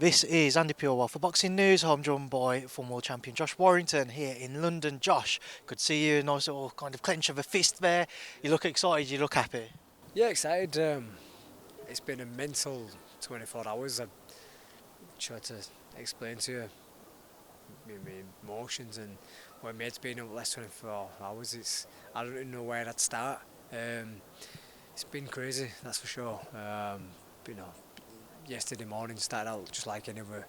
This is Andi Purewal for Boxing News. I'm joined by former world champion Josh Warrington here in London. Josh, good to see you. Nice little kind of clench of a fist there. You look excited, you look happy. Yeah, excited. It's been a mental 24 hours. I've tried to explain to you my emotions and what mate's been up less 24 hours. I don't even know where I'd start. It's been crazy, that's for sure. Yesterday morning started out just like any other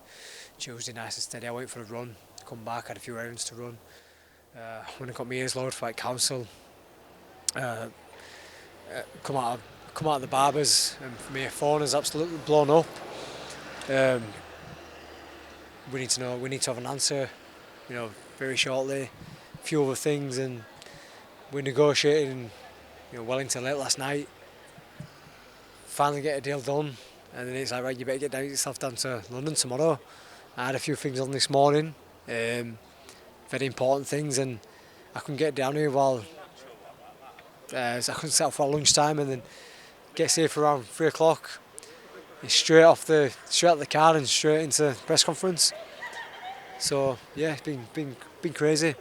Tuesday, nice and steady. I went for a run, come back, had a few errands to run. When I got my ears lowered for like council, come out of the barbers, and for me, a phone is absolutely blown up. We need to have an answer, very shortly. A few other things, and we negotiated in Wellington late last night. Finally get a deal done, and then it's like, right, you better get yourself down to London tomorrow. I had a few things on this morning, very important things, and I couldn't get down here while so I couldn't set off for lunchtime, and then get here for around 3 o'clock. Straight out the car and straight into the press conference. So yeah, it's been crazy.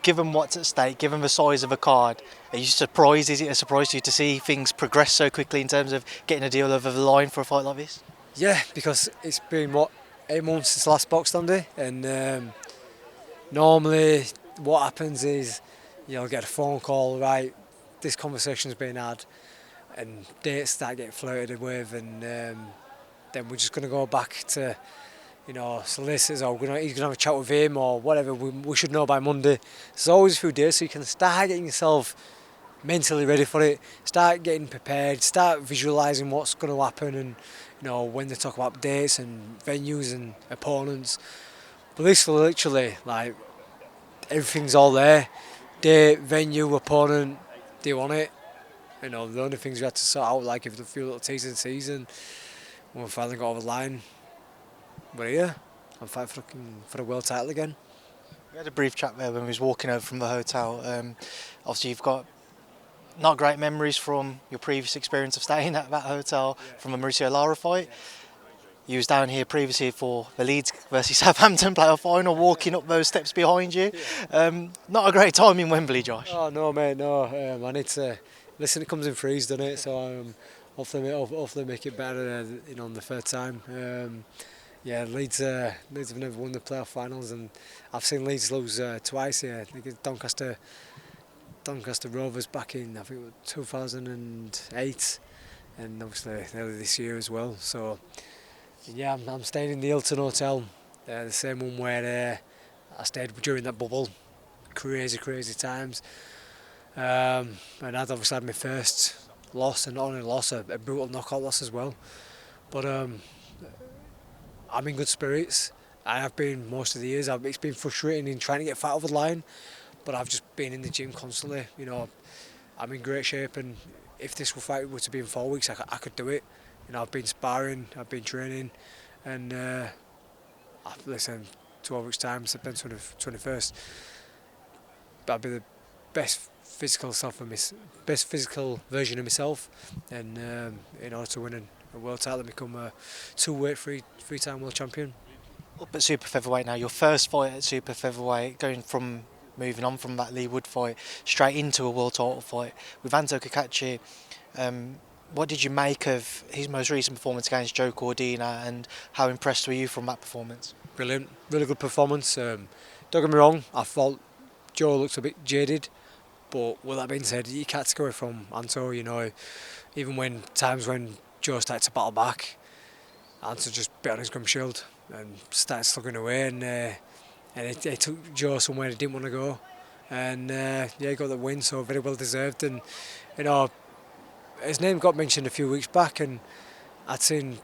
Given what's at stake, given the size of a card, are you surprised? Is it a surprise to you to see things progress so quickly in terms of getting a deal over the line for a fight like this? Yeah, because it's been 8 months since the last Boxing Day, and normally what happens is you'll get a phone call, right, this conversation's been had, and dates start getting flirted with, and then we're just going to go back to solicitors, or he's going to have a chat with him or whatever. We should know by Monday. There's always a few days, so you can start getting yourself mentally ready for it, start getting prepared, start visualising what's going to happen, and when they talk about dates and venues and opponents. But this will literally, like, everything's all there. Date, venue, opponent, do you want it? The only things we had to sort out, like if the few little teasers in the season, when we finally got over the line, we're here. I'm fighting for the world title again. We had a brief chat there when we was walking over from the hotel. Obviously, you've got not great memories from your previous experience of staying at that hotel from a Mauricio Lara fight. You was down here previously for the Leeds versus Southampton playoff final, walking up those steps behind you. Not a great time in Wembley, Josh. Oh no, mate, no. I need to listen. It comes in threes, doesn't it? So hopefully make it better. On the third time. Leeds have never won the playoff finals, and I've seen Leeds lose twice here. I think it's Doncaster Rovers back in, I think it was 2008, and obviously earlier this year as well. So yeah, I'm staying in the Hilton Hotel, the same one where I stayed during that bubble. Crazy times. And I'd obviously had my first loss, and not only a loss, a brutal knockout loss as well. But I'm in good spirits. I have been most of the years. It's been frustrating in trying to get fat over the line, but I've just been in the gym constantly. I'm in great shape, and if this fight were to be in 4 weeks, I could do it. I've been sparring, I've been training, and listen, 12 weeks time, September 21st, I'll be the best physical version of myself, and in order to win a world title and become a two-weight, three-time world champion. Up at super featherweight now, your first fight at super featherweight, moving on from that Leigh Wood fight straight into a world title fight with Anthony Cacace. What did you make of his most recent performance against Joe Cordina, and how impressed were you from that performance? Brilliant, really good performance. Don't get me wrong, I thought Joe looked a bit jaded, but with that being said, you can't take away from Anto. Even when Joe started to battle back, Anto just bit on his gum shield and started slugging away, and it took Joe somewhere he didn't want to go, and he got the win, so very well deserved. And his name got mentioned a few weeks back, and I'd seen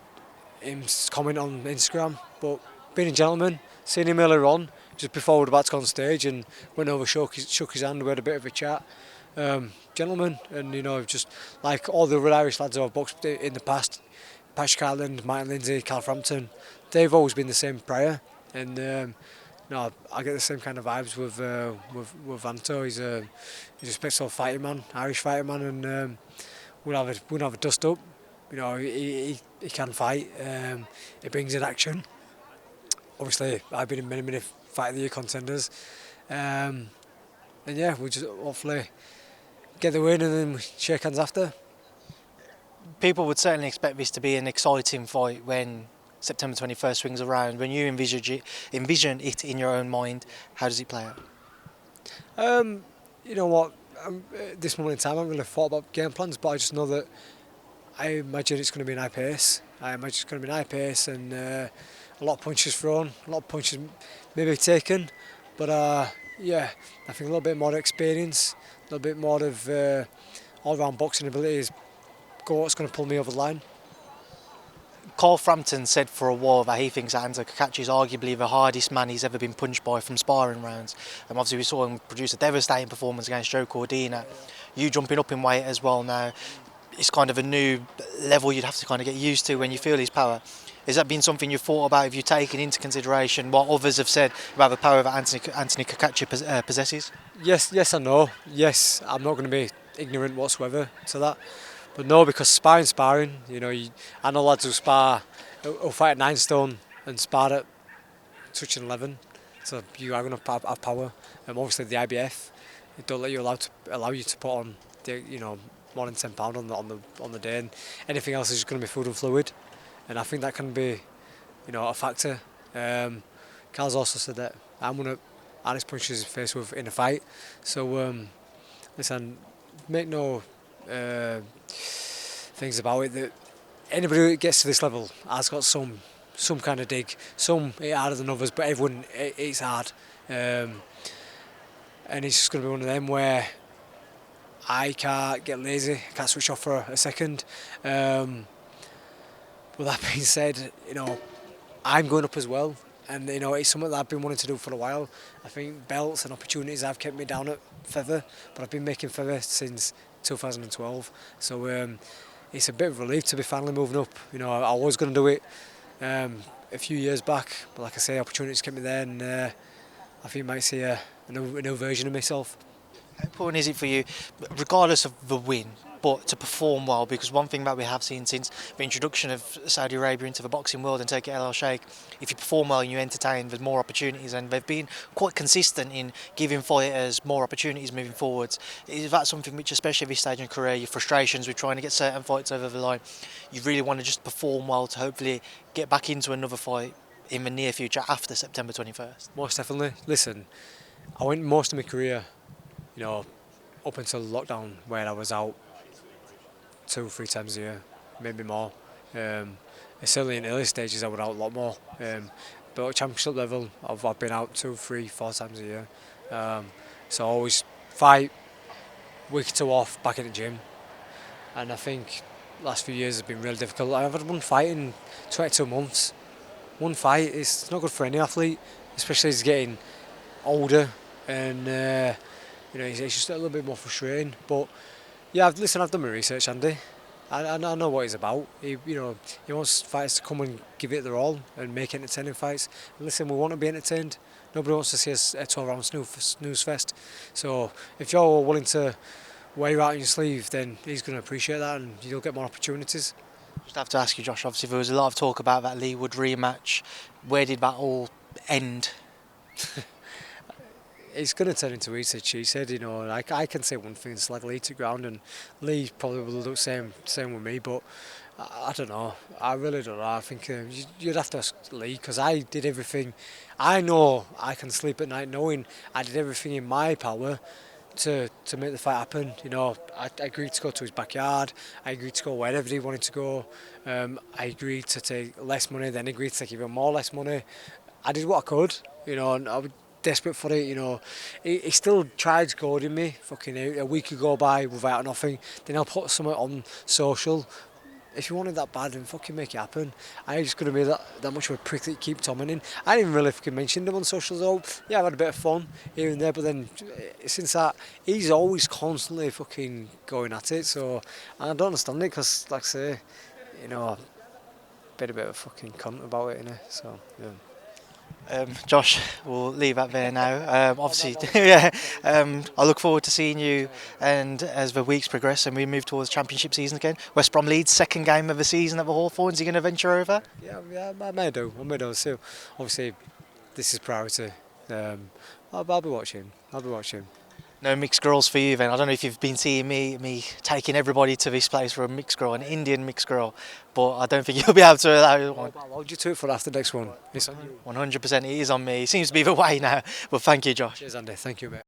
him comment on Instagram, but being a gentleman, seeing him earlier on, just before we were about to go on stage, and went over, shook his hand, we had a bit of a chat. Gentleman, and just like all the other Irish lads I've boxed in the past, Patrick Carland, Martin Lindsay, Carl Frampton, they've always been the same prior, and I get the same kind of vibes with Anto. He's a special fighting man, Irish fighting man, and we'll have a dust up. You know, he can fight. He brings in action. Obviously, I've been in many Fight of the Year contenders. And yeah, we'll just hopefully get the win and then we shake hands after. People would certainly expect this to be an exciting fight when September 21st swings around. When you envision it in your own mind, how does it play out? You know what? At this moment in time, I haven't really thought about game plans, but I just know that I imagine it's going to be an high pace. And a lot of punches thrown, a lot of punches maybe taken. But yeah, I think a little bit more experience, a little bit more of all-round boxing abilities. What's going to pull me over the line. Carl Frampton said for a while that he thinks that Anthony Cacace is arguably the hardest man he's ever been punched by from sparring rounds. And obviously we saw him produce a devastating performance against Joe Cordina. You jumping up in weight as well now, it's kind of a new level you'd have to kind of get used to when you feel his power. Has that been something you've thought about? Have you taken into consideration what others have said about the power that Anthony Cacace possesses? Yes and no. Yes, I'm not going to be ignorant whatsoever to that. But no, because sparring, you know, I know lads who fight at 9 stone and spar at touching 11. So you are going to have power. Obviously the IBF, it don't let you allow you to put on more than £10 on the day, and anything else is just going to be food and fluid. And I think that can be, a factor. Carl's also said that I'm going to honest punches face with in a fight. So listen, make no things about it, that anybody who gets to this level has got some kind of dig. Some hit harder than others, but everyone it's hard. And it's just going to be one of them where I can't get lazy, I can't switch off for a second. With that being said, I'm going up as well, and it's something that I've been wanting to do for a while. I think belts and opportunities have kept me down at feather, but I've been making feather since 2012. So it's a bit of relief to be finally moving up. I was going to do it a few years back, but like I say, opportunities kept me there, and I think you might see a new version of myself. How important is it for you, regardless of the win, but to perform well? Because one thing that we have seen since the introduction of Saudi Arabia into the boxing world and take it El Sheikh, if you perform well and you entertain, there's more opportunities, and they've been quite consistent in giving fighters more opportunities moving forwards. Is that something which, especially at this stage in your career, your frustrations with trying to get certain fights over the line, you really want to just perform well to hopefully get back into another fight in the near future after September 21st? Most definitely. Listen, I went most of my career, up until lockdown, where I was out 2-3 times a year, maybe more. Certainly in early stages I was out a lot more. But at championship level, I've been out 2, 3, 4 times a year. So I always fight, week or two off, back in the gym. And I think last few years have been really difficult. I've had one fight in 22 months. One fight is not good for any athlete, especially as he's getting older, and it's just a little bit more frustrating. But yeah, I've done my research, Andy. I know what he's about. He wants fighters to come and give it their all and make entertaining fights. And listen, we want to be entertained. Nobody wants to see us a 12-round snooze fest. So if you're willing to wear you out on your sleeve, then he's going to appreciate that, and you'll get more opportunities. Just have to ask you, Josh, obviously there was a lot of talk about that Leigh Wood rematch. Where did that all end? It's going to turn into he said, she said. I can say one thing, it's like Leigh to ground, and Leigh probably will do the same with me, but I don't know. I really don't know. I think you'd have to ask Leigh, because I did everything. I know I can sleep at night knowing I did everything in my power to make the fight happen. I agreed to go to his backyard. I agreed to go wherever he wanted to go. I agreed to take less money, then agreed to take even more less money. I did what I could, and I was desperate for it. He still tried goading me. Fucking a week could go by without nothing. Then I'll put something on social. If you want it that bad, then fucking make it happen. I ain't just going to be that much of a prick that you keep tormenting. I didn't even really fucking mention them on socials though. Yeah, I've had a bit of fun here and there, but then since that, he's always constantly fucking going at it. So I don't understand it, because, like I say, been a bit of a fucking cunt about it, innit? So yeah. Josh, we'll leave that there now. Obviously, yeah. I look forward to seeing you, and as the weeks progress and we move towards Championship season again, West Brom Leeds, second game of the season at the Hawthorns. Are you going to venture over? Yeah, I may do. I may do. So obviously, this is priority. I'll be watching. I'll be watching. No mixed girls for you then. I don't know if you've been seeing me taking everybody to this place for a mixed girl, an Indian mixed girl, but I don't think you'll be able to allow one. I'll hold you to it for after next one. It's on you. 100% it is on me. It seems to be the way now. But thank you, Josh. Cheers, Andy. Thank you, mate.